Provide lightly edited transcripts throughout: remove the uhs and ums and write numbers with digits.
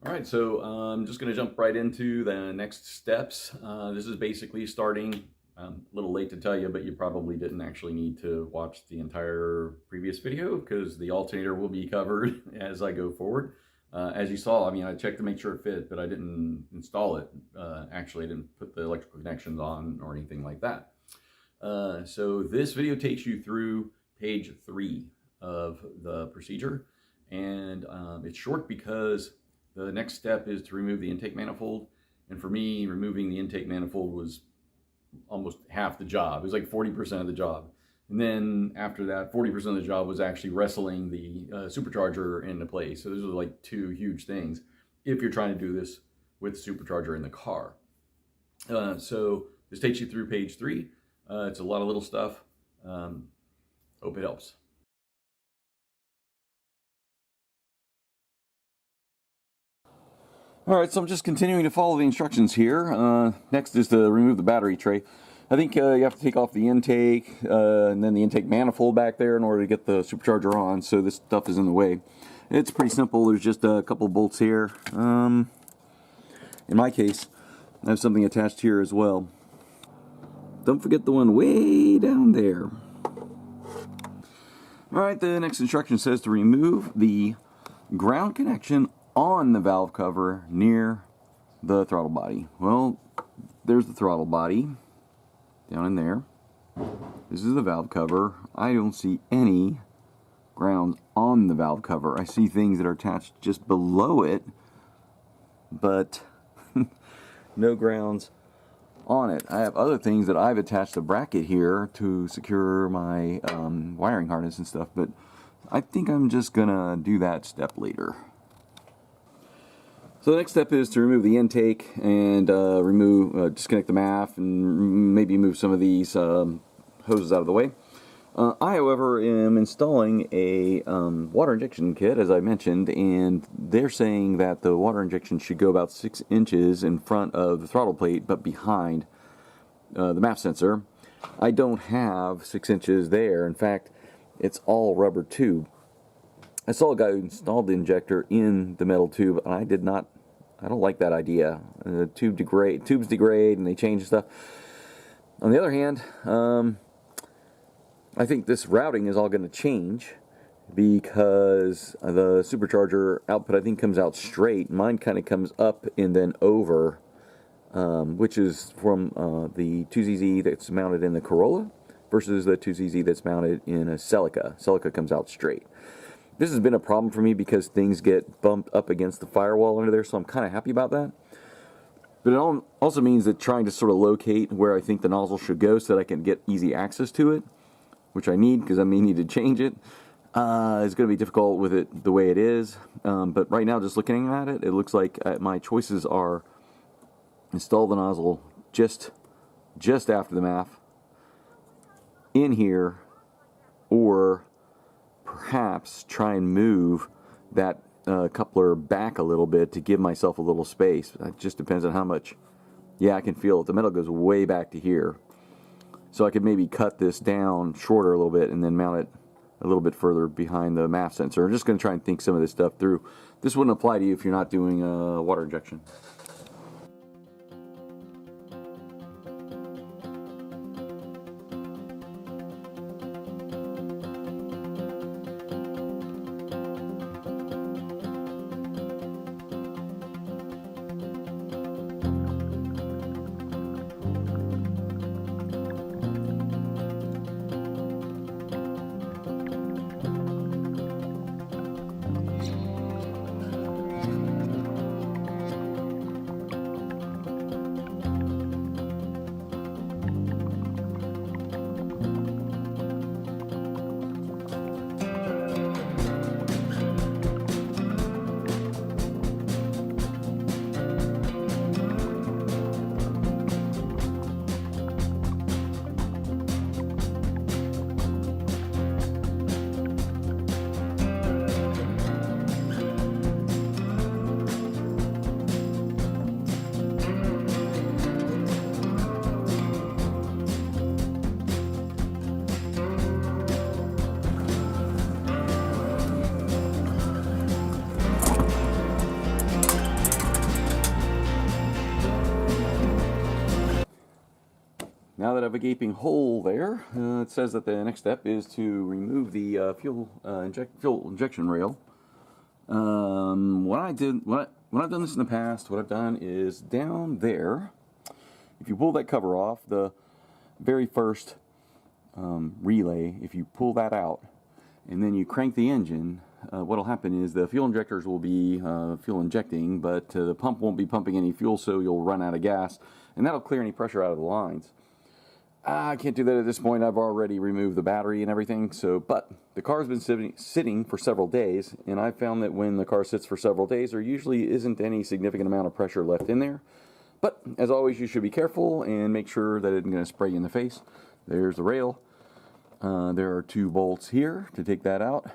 All right, so I'm just going to jump right into the next steps. This is basically starting, a little late to tell you, but you probably didn't actually need to watch the entire previous video because the alternator will be covered as I go forward. As you saw, I mean, I checked to make sure it fit, but I didn't install it. Actually, I didn't put the electrical connections on or anything like that. So this video takes you through page 3 of the procedure, and it's short because the next step is to remove the intake manifold. And for me, removing the intake manifold was almost half the job. It was like 40% of the job. And then after that, 40% of the job was actually wrestling the supercharger into place. So those are like two huge things if you're trying to do this with the supercharger in the car. So this takes you through page 3. It's a lot of little stuff. Hope it helps. All right, so I'm just continuing to follow the instructions here. Next is to remove the battery tray. I think you have to take off the intake and then the intake manifold back there in order to get the supercharger on, so this stuff is in the way. It's pretty simple. There's just a couple bolts here. In my case, I have something attached here as well. Don't forget the one way down there. All right, the next instruction says to remove the ground connection on the valve cover near the throttle body. Well, there's the throttle body down in there. This is the valve cover. I don't see any grounds on the valve cover. I see things that are attached just below it, but no grounds on it. I have other things that I've attached a bracket here to secure my wiring harness and stuff, but I think I'm just gonna do that step later. So the next step is to remove the intake and disconnect the MAF and maybe move some of these hoses out of the way. I, however, am installing a water injection kit, as I mentioned, and they're saying that the water injection should go about 6 inches in front of the throttle plate, but behind the MAF sensor. I don't have 6 inches there. In fact, it's all rubber tube. I saw a guy who installed the injector in the metal tube, and I don't like that idea. The tubes degrade and they change stuff. On the other hand, I think this routing is all going to change because the supercharger output, I think, comes out straight. Mine kind of comes up and then over, which is from the 2ZZ that's mounted in the Corolla versus the 2ZZ that's mounted in a Celica. Celica comes out straight. This has been a problem for me because things get bumped up against the firewall under there, so I'm kind of happy about that. But it also means that trying to sort of locate where I think the nozzle should go so that I can get easy access to it, which I need because I may need to change it, is going to be difficult with it the way it is. But right now, just looking at it, it looks like my choices are install the nozzle just after the MAF in here, or perhaps try and move that coupler back a little bit to give myself a little space. It just depends on how much. Yeah, I can feel it. The metal goes way back to here. So I could maybe cut this down shorter a little bit and then mount it a little bit further behind the MAF sensor. I'm just going to try and think some of this stuff through. This wouldn't apply to you if you're not doing water injection. now that I have a gaping hole there, it says that the next step is to remove the fuel injection rail. When I've done this in the past, what I've done is down there, if you pull that cover off, the very first relay, if you pull that out and then you crank the engine, what'll happen is the fuel injectors will be fuel injecting, but the pump won't be pumping any fuel, so you'll run out of gas, and that'll clear any pressure out of the lines. I can't do that at this point. I've already removed the battery and everything. But the car's been sitting for several days, and I've found that when the car sits for several days, there usually isn't any significant amount of pressure left in there. But as always, you should be careful and make sure that it isn't going to spray you in the face. There's the rail. There are 2 bolts here to take that out.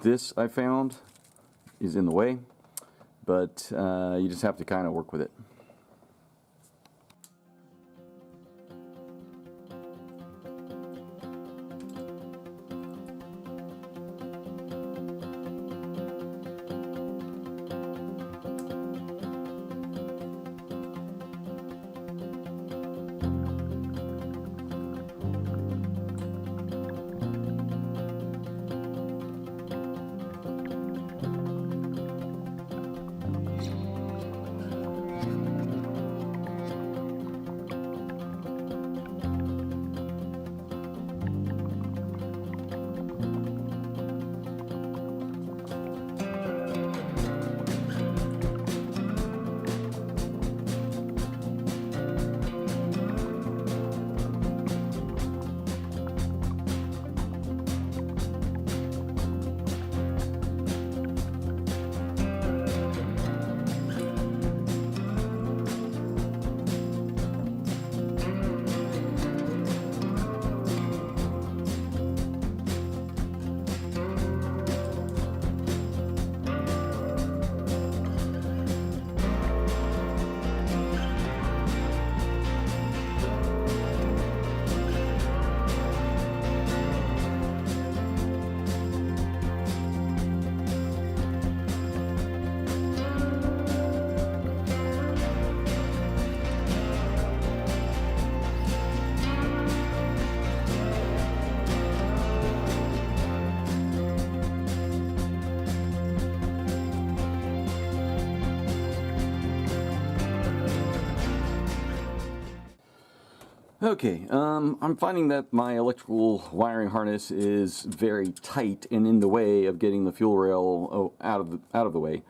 This I found is in the way, but you just have to kind of work with it. Okay, I'm finding that my electrical wiring harness is very tight and in the way of getting the fuel rail out of the way.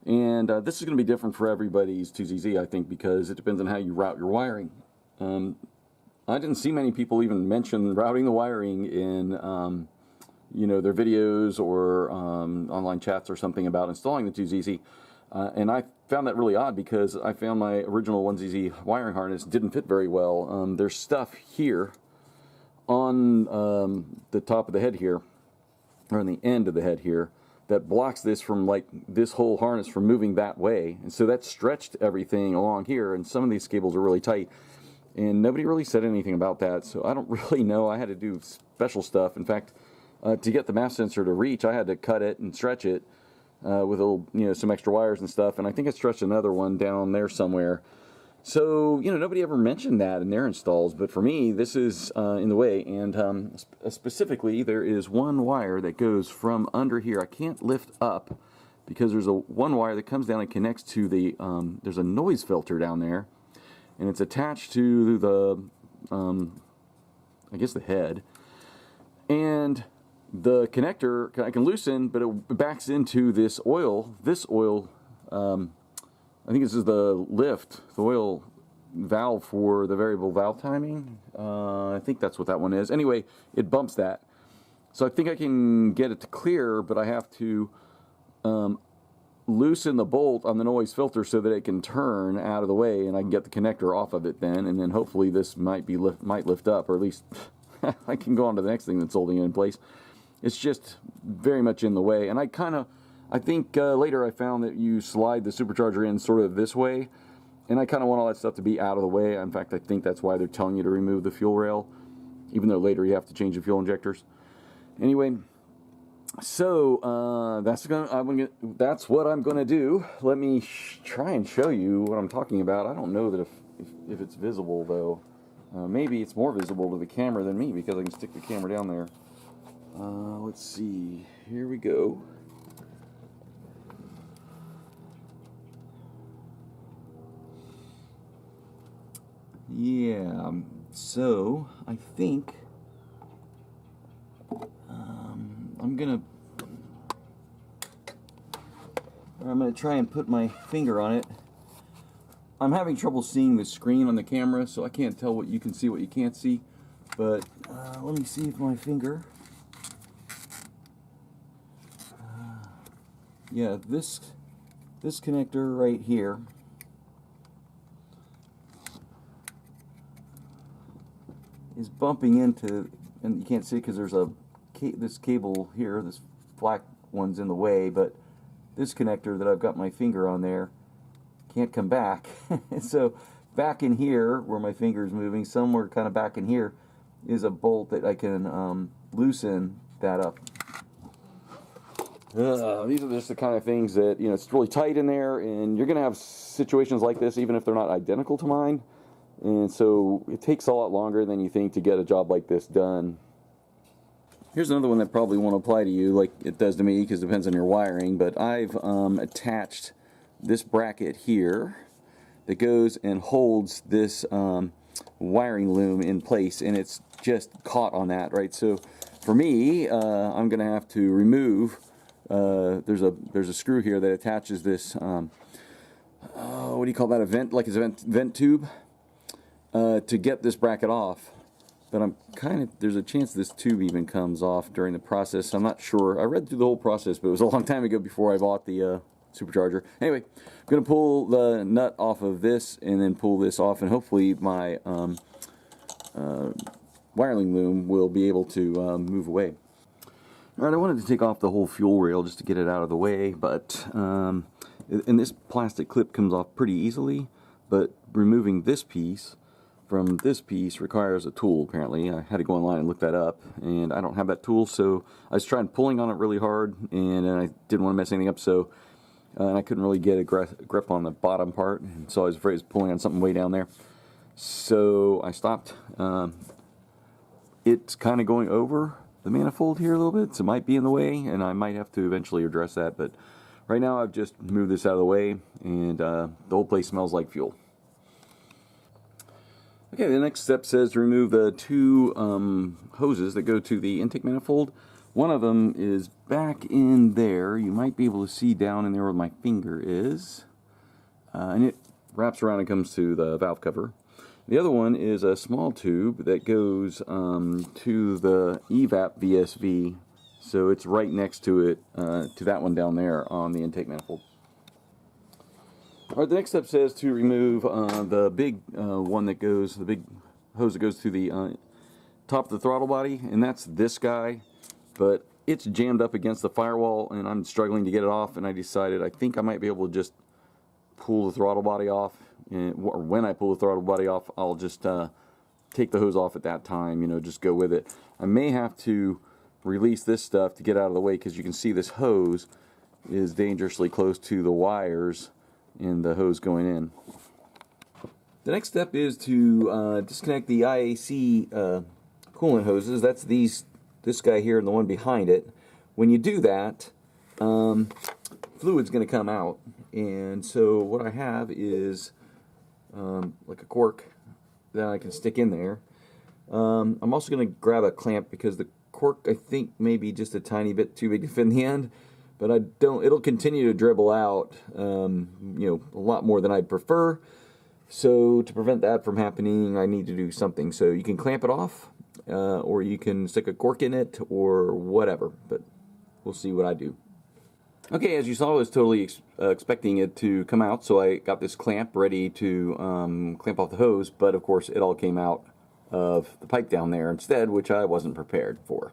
And this is going to be different for everybody's 2ZZ, I think, because it depends on how you route your wiring. I didn't see many people even mention routing the wiring in you know, their videos or online chats or something about installing the 2ZZ. And I found that really odd because I found my original 1ZZ wiring harness didn't fit very well. There's stuff here on the top of the head here, or on the end of the head here, that blocks this from, like, this whole harness from moving that way. And so that stretched everything along here, and some of these cables are really tight. And nobody really said anything about that, so I don't really know. I had to do special stuff. In fact, to get the mass sensor to reach, I had to cut it and stretch it with a little, you know, some extra wires and stuff, and I think I stretched another one down there somewhere. So, you know, nobody ever mentioned that in their installs, but for me, this is in the way. And specifically, there is one wire that goes from under here. I can't lift up because there's one wire that comes down and connects to the, there's a noise filter down there, and it's attached to the, I guess the head. And the connector I can loosen, but it backs into this oil. This oil, I think this is the lift, the oil valve for the variable valve timing. I think that's what that one is. Anyway, it bumps that. So I think I can get it to clear, but I have to loosen the bolt on the noise filter so that it can turn out of the way, and I can get the connector off of it then, and then hopefully this might lift up, or at least I can go on to the next thing that's holding it in place. It's just very much in the way, and I think later I found that you slide the supercharger in sort of this way, and I kind of want all that stuff to be out of the way. In fact, I think that's why they're telling you to remove the fuel rail, even though later you have to change the fuel injectors. Anyway, so that's what I'm gonna do. Let me try and show you what I'm talking about. I don't know that if it's visible though. Maybe it's more visible to the camera than me because I can stick the camera down there. Let's see. Here we go. Yeah, so I think I'm gonna try and put my finger on it. I'm having trouble seeing the screen on the camera, so I can't tell what you can see, what you can't see. But let me see if my finger. Yeah, this connector right here is bumping into, and you can't see it because there's this cable here. This black one's in the way, but this connector that I've got my finger on there can't come back. So back in here where my finger is moving, somewhere kind of back in here, is a bolt that I can loosen that up. These are just the kind of things that, you know, it's really tight in there, and you're going to have situations like this even if they're not identical to mine. And so it takes a lot longer than you think to get a job like this done. Here's another one that probably won't apply to you like it does to me because it depends on your wiring, but I've attached this bracket here that goes and holds this wiring loom in place, and it's just caught on that, right? So for me, I'm going to have to remove, there's a screw here that attaches this, what do you call that, a vent, like it's a vent tube, to get this bracket off. But there's a chance this tube even comes off during the process. I'm not sure. I read through the whole process, but it was a long time ago before I bought the Supercharger. Anyway, I'm going to pull the nut off of this and then pull this off, and hopefully my wiring loom will be able to move away. Alright, I wanted to take off the whole fuel rail just to get it out of the way, but and this plastic clip comes off pretty easily, but removing this piece from this piece requires a tool, apparently. I had to go online and look that up, and I don't have that tool, so I was trying pulling on it really hard, and I didn't want to mess anything up, so and I couldn't really get a grip on the bottom part, and so I was afraid I was pulling on something way down there. So I stopped. It's kind of going over the manifold here a little bit, so it might be in the way, and I might have to eventually address that, but right now I've just moved this out of the way, and the whole place smells like fuel. Okay, the next step says to remove the two hoses that go to the intake manifold. One of them is back in there. You might be able to see down in there where my finger is. And it wraps around and comes to the valve cover. The other one is a small tube that goes to the evap VSV. So it's right next to it, to that one down there on the intake manifold. Alright, the next step says to remove the big one that goes, the big hose that goes to the top of the throttle body, and that's this guy, but it's jammed up against the firewall and I'm struggling to get it off, and I decided I think I might be able to just pull the throttle body off, and when I pull the throttle body off, I'll just take the hose off at that time, you know, just go with it. I may have to release this stuff to get out of the way because you can see this hose is dangerously close to the wires and the hose going in. The next step is to disconnect the IAC coolant hoses. That's this guy here and the one behind it. When you do that, fluid's going to come out, and so what I have is like a cork that I can stick in there. I'm also going to grab a clamp because the cork I think may be just a tiny bit too big to fit in the end. But it'll continue to dribble out, you know, a lot more than I'd prefer. So to prevent that from happening, I need to do something. So you can clamp it off, or you can stick a cork in it, or whatever. But we'll see what I do. Okay, as you saw, I was totally expecting it to come out, so I got this clamp ready to clamp off the hose. But of course, it all came out of the pipe down there instead, which I wasn't prepared for.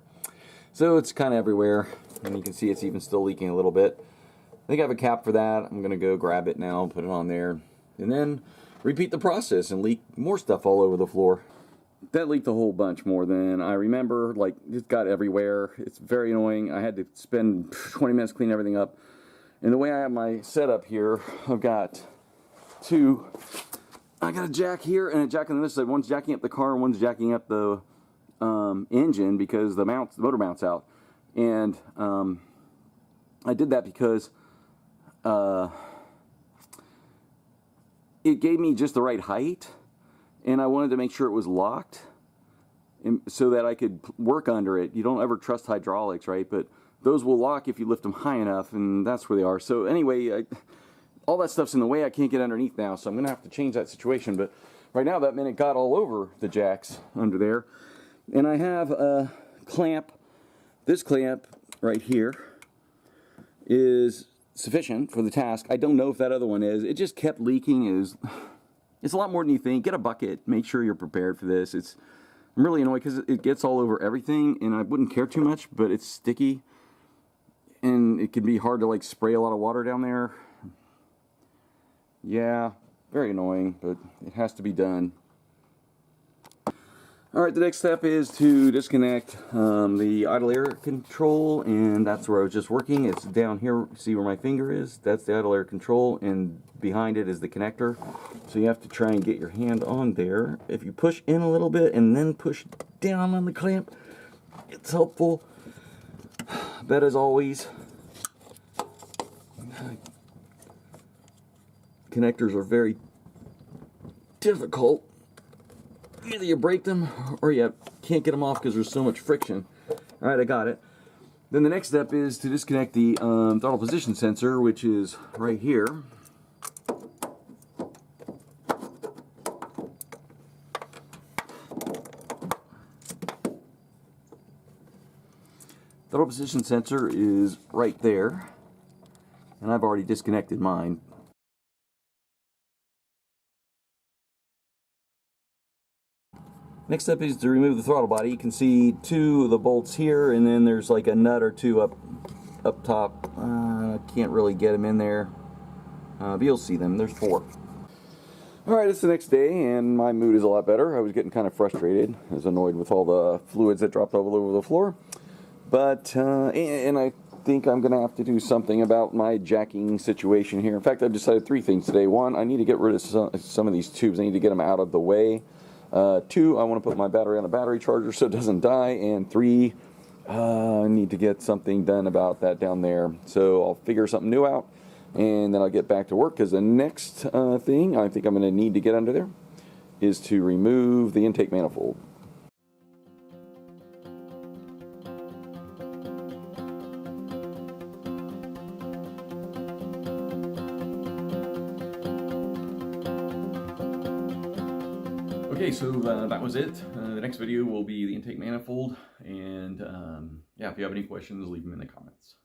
So it's kind of everywhere. And you can see it's even still leaking a little bit. I think I have a cap for that. I'm going to go grab it now, put it on there, and then repeat the process and leak more stuff all over the floor. That leaked a whole bunch more than I remember. Like, it got everywhere. It's very annoying. I had to spend 20 minutes cleaning everything up. And the way I have my setup here, I've got two I got a jack here and a jack on this side. One's jacking up the car, and one's jacking up the engine because the motor mounts out. And I did that because it gave me just the right height, and I wanted to make sure it was locked, and so that I could work under it. You don't ever trust hydraulics, right? But those will lock if you lift them high enough, and that's where they are. So anyway, all that stuff's in the way. I can't get underneath now, so I'm gonna have to change that situation. But right now, that minute got all over the jacks under there, and I have a clamp. This clamp right here is sufficient for the task. I don't know if that other one is. It just kept leaking. It's a lot more than you think. Get a bucket. Make sure you're prepared for this. I'm really annoyed because it gets all over everything, and I wouldn't care too much, but it's sticky, and it can be hard to like spray a lot of water down there. Yeah, very annoying, but it has to be done. Alright, the next step is to disconnect the idle air control, and that's where I was just working. It's down here. See where my finger is? That's the idle air control, and behind it is the connector. So you have to try and get your hand on there. If you push in a little bit and then push down on the clamp, it's helpful. But as always, connectors are very difficult. Either you break them or you can't get them off because there's so much friction. Alright, I got it. Then the next step is to disconnect the throttle position sensor, which is right here. Throttle position sensor is right there, and I've already disconnected mine. Next step is to remove the throttle body. You can see two of the bolts here, and then there's like a nut or two up top. Can't really get them in there, but you'll see them. There's four. Alright, it's the next day, and my mood is a lot better. I was getting kind of frustrated. I was annoyed with all the fluids that dropped all over the floor. But, and I think I'm going to have to do something about my jacking situation here. In fact, I've decided three things today. One, I need to get rid of some of these tubes. I need to get them out of the way. Two, I want to put my battery on a battery charger so it doesn't die. And three, I need to get something done about that down there. So I'll figure something new out, and then I'll get back to work, because the next thing I think I'm going to need to get under there is to remove the intake manifold. Okay, so that was it. The next video will be the intake manifold, and yeah, if you have any questions, leave them in the comments.